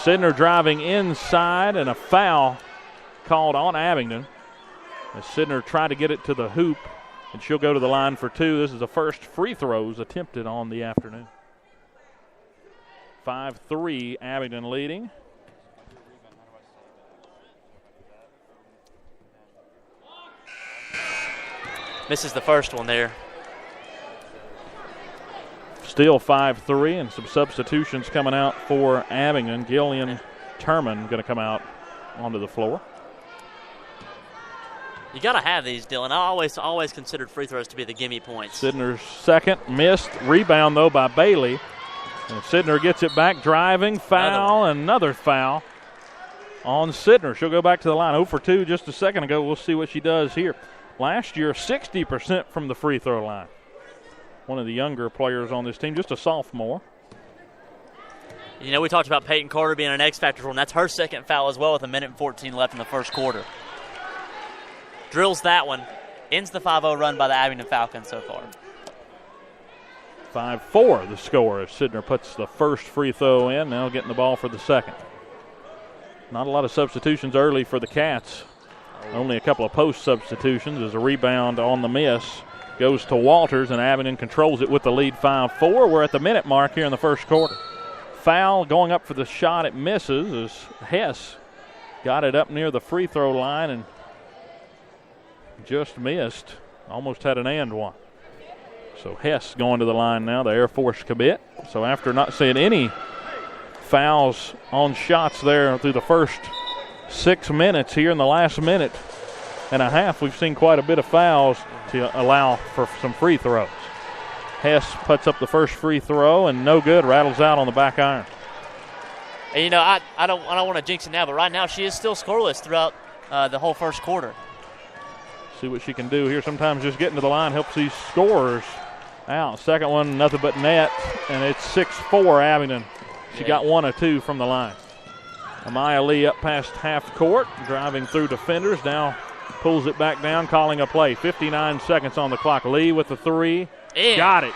Sidner driving inside, and a foul called on Abingdon as Sidner tried to get it to the hoop, and she'll go to the line for two. This is the first free throws attempted on the afternoon. 5-3, Abingdon leading. Misses the first one there. Still 5-3, and some substitutions coming out for Abingdon. Gillian Turman going to come out onto the floor. You got to have these, Dylan. I always considered free throws to be the gimme points. Sidner's second, missed. Rebound, though, by Bailey. And Sidner gets it back, driving, foul, another foul on Sidner. She'll go back to the line. 0 for 2 just a second ago. We'll see what she does here. Last year, 60% from the free throw line. One of the younger players on this team, just a sophomore. You know, we talked about Peyton Carter being an X factor for him. That's her second foul as well with 1:14 left in the first quarter. Drills that one. Ends the 5-0 run by the Abingdon Falcons so far. 5-4 the score as Sidner puts the first free throw in. Now getting the ball for the second. Not a lot of substitutions early for the Cats. Only a couple of post substitutions as a rebound on the miss goes to Walters, and Abingdon controls it with the lead 5-4. We're at the minute mark here in the first quarter. Foul going up for the shot. It misses as Hess got it up near the free throw line and just missed. Almost had an and one. So Hess going to the line now, the Air Force commit. So after not seeing any fouls on shots there through the first 6 minutes, here in the last minute and a half, we've seen quite a bit of fouls to allow for some free throws. Hess puts up the first free throw and no good, rattles out on the back iron. And you know, I don't want to jinx it now, but right now she is still scoreless throughout the whole first quarter. See what she can do here. Sometimes just getting to the line helps these scorers out. Second one, nothing but net, and it's 6-4 Abingdon. She got 1 of 2 from the line. Amaya Lee up past half court, driving through defenders. Now pulls it back down, calling a play. 59 seconds on the clock. Lee with the three. Got it.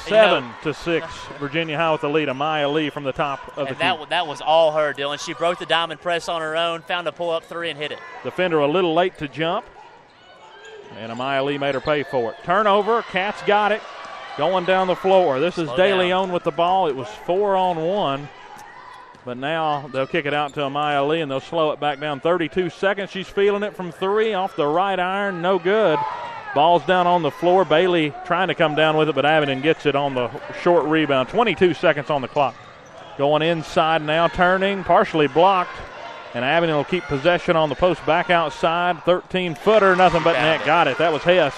7-6. Virginia High with the lead. Amaya Lee from the top of the key. That was all her, Dylan. She broke the diamond press on her own, found a pull-up three, and hit it. Defender a little late to jump, and Amaya Lee made her pay for it. Turnover. Cats got it. Going down the floor. This is De Leon with the ball. It was 4-on-1. But now they'll kick it out to Amaya Lee, and they'll slow it back down. 32 seconds. She's feeling it from three off the right iron. No good. Ball's down on the floor. Bailey trying to come down with it, but Abingdon gets it on the short rebound. 22 seconds on the clock. Going inside now, turning, partially blocked. And Abingdon will keep possession on the post. Back outside, 13-footer, nothing but net. Got it. That was Hess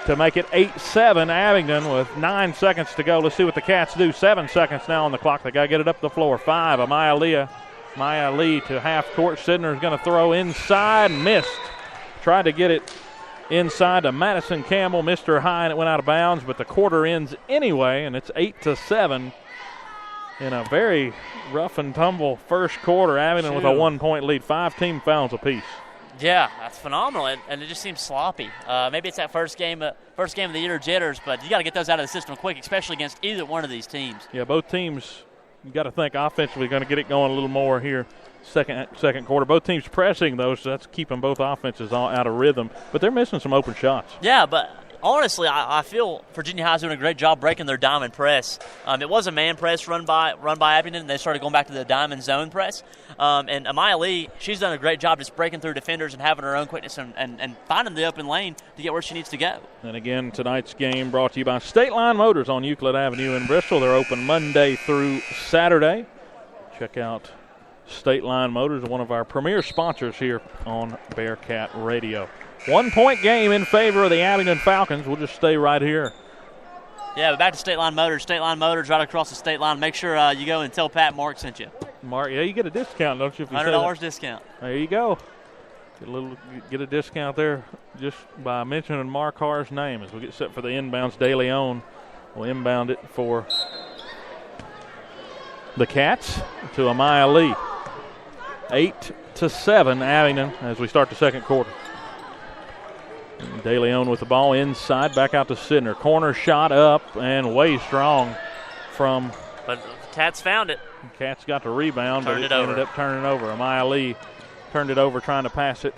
to make it 8-7. Abingdon with 9 seconds to go. Let's see what the Cats do. 7 seconds now on the clock. They got to get it up the floor. 5. Amaya Lee to half court. Sidner's going to throw inside. Missed. Tried to get it inside to Madison Campbell. Missed her high and it went out of bounds, but the quarter ends anyway, and it's 8-7 in a very rough and tumble first quarter. Abingdon with a 1-point lead. 5 team fouls apiece. Yeah, that's phenomenal, and it just seems sloppy. Maybe it's that first game of the year jitters, but you got to get those out of the system quick, especially against either one of these teams. Yeah, both teams, you got to think offensively going to get it going a little more here second quarter. Both teams pressing, though, so that's keeping both offenses all out of rhythm. But they're missing some open shots. Yeah, but honestly, I feel Virginia High's doing a great job breaking their diamond press. It was a man press run by Abingdon, and they started going back to the diamond zone press. And Amaya Lee, she's done a great job just breaking through defenders and having her own quickness and finding the open lane to get where she needs to go. And again, tonight's game brought to you by State Line Motors on Euclid Avenue in Bristol. They're open Monday through Saturday. Check out State Line Motors, one of our premier sponsors here on Bearcat Radio. 1-point game in favor of the Abingdon Falcons. We'll just stay right here. Yeah, but back to State Line Motors. State Line Motors right across the state line. Make sure you go and tell Pat Mark sent you. Mark, yeah, you get a discount, don't you? If you $100 discount. There you go. Get a discount there just by mentioning Mark Harr's name as we get set for the inbounds. De Leon will inbound it for the Cats to Amaya Lee. 8-7 Abingdon as we start the second quarter. De Leon with the ball inside, back out to Sidner. Corner shot up and way strong from But Cats found it. Cats got the rebound, but it over. ended up turning over. Amaya Lee turned it over trying to pass it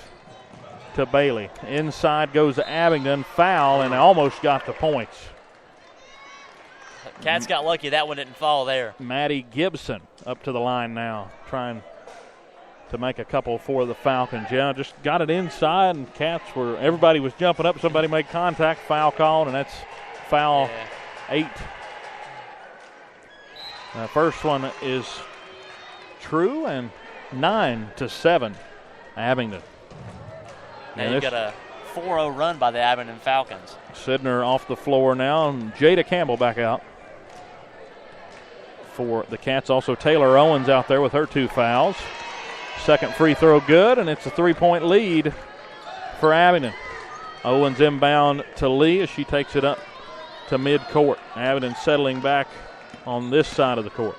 to Bailey. Inside goes Abingdon. Foul, and almost got the points. Cats got lucky that one didn't fall there. Maddie Gibson up to the line now, trying to make a couple for the Falcons. Yeah, just got it inside, and Cats everybody was jumping up. Somebody made contact, foul called, and that's foul 8. The first one is true, and 9-7, Abingdon. Now you've got a 4-0 run by the Abingdon Falcons. Sidner off the floor now, and Jada Campbell back out for the Cats. Also Taylor Owens out there with her 2 fouls. Second free throw good, and it's a 3-point lead for Abingdon. Owens inbound to Lee as she takes it up to midcourt. Abingdon settling back on this side of the court.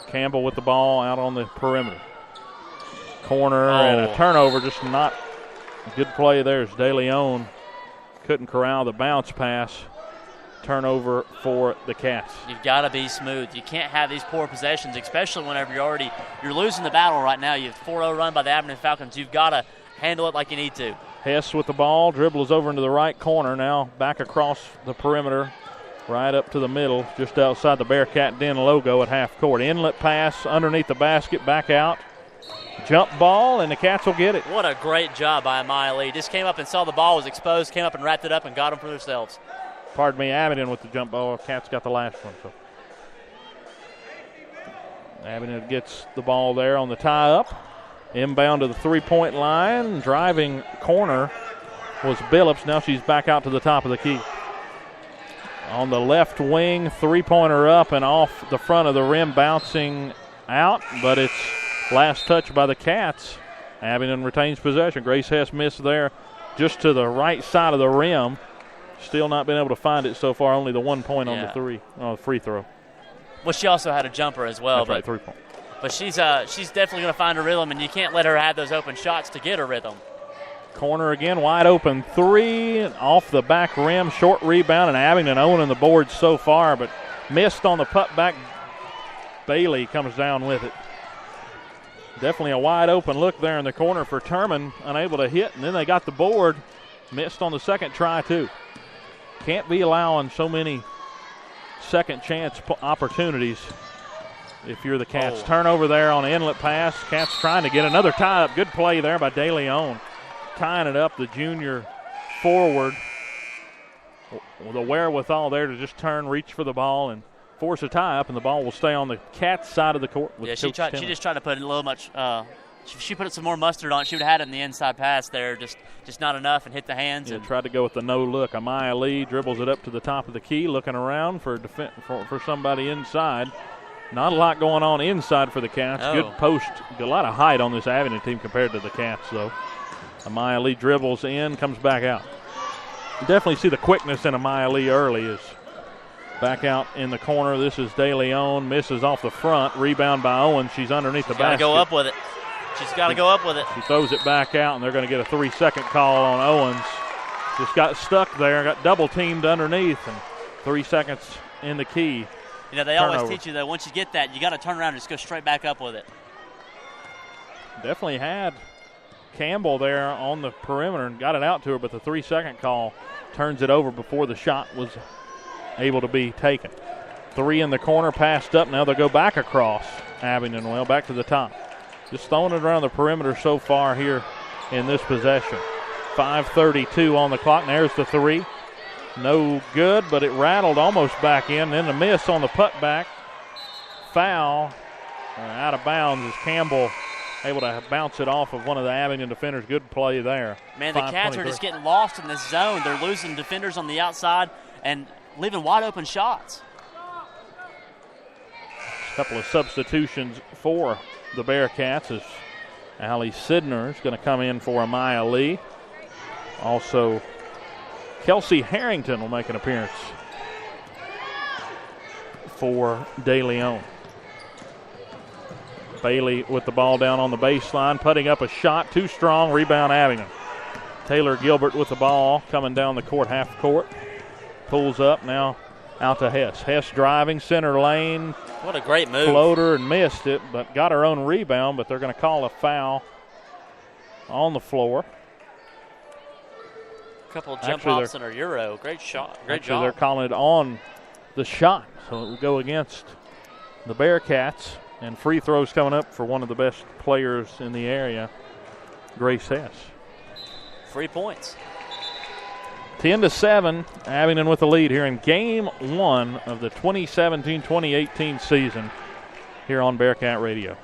Campbell with the ball out on the perimeter. Corner and a turnover, just not a good play there as De Leon couldn't corral the bounce pass. Turnover for the Cats. You've got to be smooth. You can't have these poor possessions, especially whenever you're losing the battle right now. You have 4-0 run by the Abingdon Falcons. You've got to handle it like you need to. Hess with the ball, dribbles over into the right corner, now back across the perimeter, right up to the middle, just outside the Bearcat Den logo at half court. Inlet pass underneath the basket, back out. Jump ball, and the Cats will get it. What a great job by Amaya Lee. Just came up and saw the ball was exposed, came up and wrapped it up and got them for themselves. Pardon me, Abingdon with the jump ball. Cats got the last one. So Abingdon gets the ball there on the tie-up. Inbound to the three-point line. Driving corner was Billups. Now she's back out to the top of the key. On the left wing, three-pointer up and off the front of the rim, bouncing out, but it's last touch by the Cats. Abingdon retains possession. Grace Hess missed there just to the right side of the rim. Still not been able to find it so far. Only the 1 point on the free throw. Well, she also had a jumper as well. That's right, 3-point. But she's definitely going to find her rhythm, and you can't let her have those open shots to get her rhythm. Corner again, wide open three, off the back rim, short rebound, and Abingdon owning the board so far, but missed on the putback. Bailey comes down with it. Definitely a wide open look there in the corner for Turman, unable to hit, and then they got the board, missed on the second try too. Can't be allowing so many second chance opportunities if you're the Cats. Turnover there on the inlet pass. Cats trying to get another tie-up. Good play there by De Leon. Tying it up, the junior forward with a wherewithal there to just turn, reach for the ball, and force a tie-up, and the ball will stay on the Cats side of the court. With she just tried to put a little much she put some more mustard on it. She would have had it in the inside pass there, just not enough, and hit the hands. Yeah, tried to go with the no look. Amaya Lee dribbles it up to the top of the key, looking around for somebody inside. Not a lot going on inside for the Cats. No. Good post. A lot of height on this Abingdon team compared to the Cats, though. Amaya Lee dribbles in, comes back out. You definitely see the quickness in Amaya Lee early. Is back out in the corner. This is De Leon. Misses off the front. Rebound by Owen. She's underneath the basket. Go up with it. She's got to go up with it. She throws it back out, and they're going to get a 3-second call on Owens. Just got stuck there, got double-teamed underneath, and 3 seconds in the key. You know, they always teach you that once you get that, you got to turn around and just go straight back up with it. Definitely had Campbell there on the perimeter and got it out to her, but the 3-second call turns it over before the shot was able to be taken. 3 in the corner, passed up. Now they'll go back across Abingdon. Well, back to the top. Just throwing it around the perimeter so far here in this possession. 5:32 on the clock. And there's the 3. No good, but it rattled almost back in. Then the miss on the putback. Foul. Out of bounds as Campbell able to bounce it off of one of the Abingdon defenders. Good play there. Man, the Cats are just getting lost in this zone. They're losing defenders on the outside and leaving wide open shots. A couple of substitutions for the Bearcats as Allie Sidner is going to come in for Amaya Lee. Also, Kelsey Harrington will make an appearance for De Leon. Bailey with the ball down on the baseline, putting up a shot, too strong, rebound Abingdon. Taylor Gilbert with the ball coming down the court, half court. Pulls up now out to Hess. Hess driving, center lane, What a great move. Floater and missed it, but got her own rebound, but they're going to call a foul on the floor. A couple of jump hops in her Euro. Great shot. Great job. They're calling it on the shot, so it will go against the Bearcats. And free throws coming up for one of the best players in the area, Grace Hess. 3 points. 10-7, Abingdon with the lead here in Game 1 of the 2017-2018 season here on Bearcat Radio.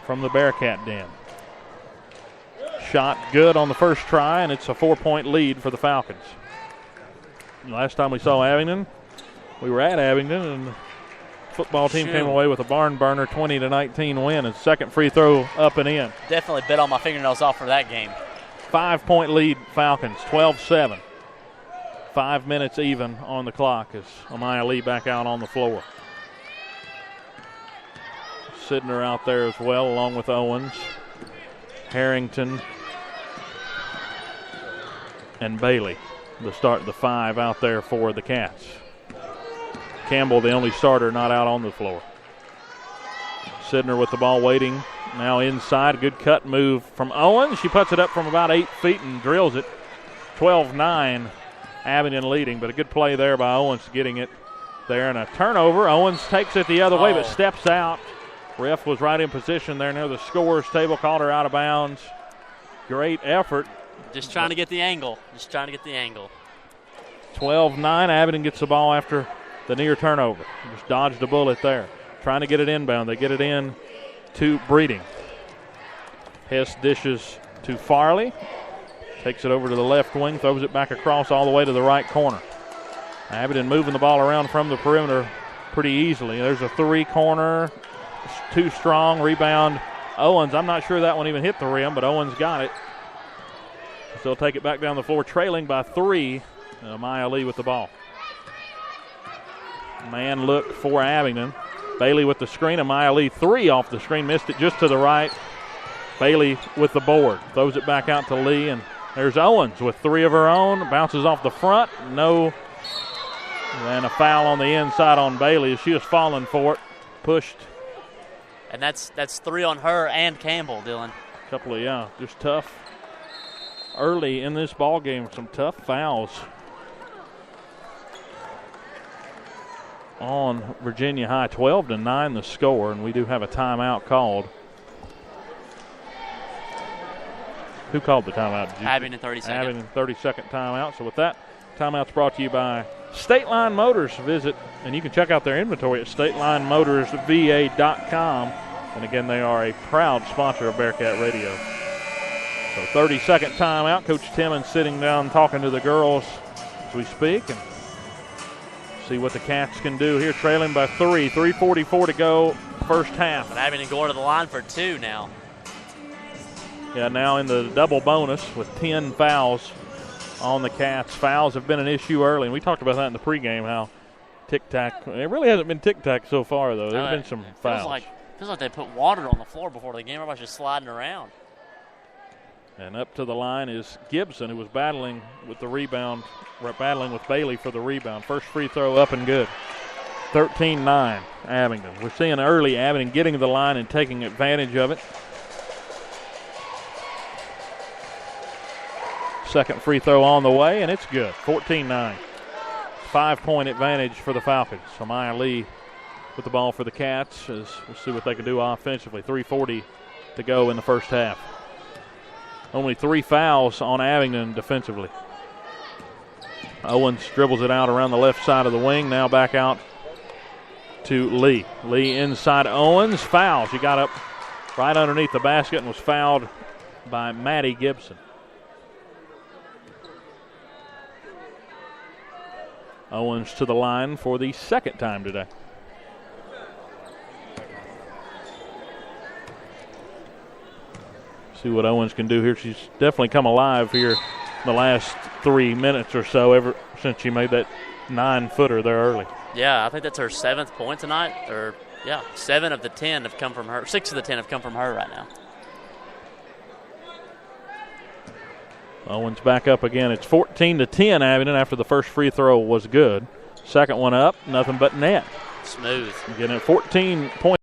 From the Bearcat Den. Shot good on the first try, and it's a 4-point lead for the Falcons. Last time we saw Abingdon, we were at Abingdon, and the football team came away with a barn burner 20-19 win, and second free throw up and in. Definitely bit all my fingernails off for that game. 5-point lead, Falcons, 12-7. 5 minutes even on the clock as Amaya Lee back out on the floor. Sidner out there as well, along with Owens, Harrington, and Bailey. The start, the 5 out there for the Cats. Campbell, the only starter, not out on the floor. Sidner with the ball waiting. Now inside, good cut move from Owens. She puts it up from about 8 feet and drills it. 12-9, Abingdon leading, but a good play there by Owens getting it there. And a turnover. Owens takes it the other way, but steps out. Ref was right in position there near the scorer's table, called her out of bounds. Great effort. Just trying to get the angle. 12-9, Abingdon gets the ball after the near turnover. Just dodged a bullet there. Trying to get it inbound. They get it in to Breeding. Hess dishes to Farley. Takes it over to the left wing, throws it back across all the way to the right corner. Abingdon moving the ball around from the perimeter pretty easily. There's a 3-corner, too strong, rebound. Owens, I'm not sure that one even hit the rim, but Owens got it. So they'll take it back down the floor, trailing by 3. Maya Lee with the ball. Man look for Abingdon. Bailey with the screen. Amaya Lee 3 off the screen. Missed it just to the right. Bailey with the board. Throws it back out to Lee. And there's Owens with 3 of her own. Bounces off the front. No. And a foul on the inside on Bailey. She was falling for it. Pushed. And that's 3 on her and Campbell, Dylan. Couple of, just tough. Early in this ball game, some tough fouls on Virginia High. 12-9 the score, and we do have a timeout called. Who called the timeout? Abingdon 30 seconds. Abingdon 30-second timeout. So with that, timeout's brought to you by State Line Motors. Visit, and you can check out their inventory at stateline-motors-va.com. And again, they are a proud sponsor of Bearcat Radio. So 30-second timeout. Coach Timmons sitting down talking to the girls as we speak, and see what the Cats can do here, trailing by 3. 3:44 to go, first half. But Abingdon going to the line for 2 now. Yeah, now in the double bonus with 10 fouls on the Cats. Fouls have been an issue early, and we talked about that in the pregame, how tic-tac. It really hasn't been tic-tac so far, though. There have been some fouls. Feels like they put water on the floor before the game. Everybody's just sliding around. And up to the line is Gibson, who was battling with the rebound, battling with Bailey for the rebound. First free throw up and good. 13-9, Abingdon. We're seeing early Abingdon getting to the line and taking advantage of it. Second free throw on the way, and it's good. 14-9. 5-point advantage for the Falcons. So Maya Lee with the ball for the Cats. As we'll see what they can do offensively. 3:40 to go in the first half. Only 3 fouls on Abingdon defensively. Owens dribbles it out around the left side of the wing. Now back out to Lee. Lee inside Owens. Foul. She got up right underneath the basket and was fouled by Maddie Gibson. Owens to the line for the second time today. See what Owens can do here. She's definitely come alive here in the last 3 minutes or so ever since she made that 9-footer there early. Yeah, I think that's her 7th point tonight. 7 of the 10 have come from her. 6 of the 10 have come from her right now. Owens back up again. It's 14-10 Abingdon after the first free throw was good. Second one up, nothing but net. Smooth. Getting a 14 point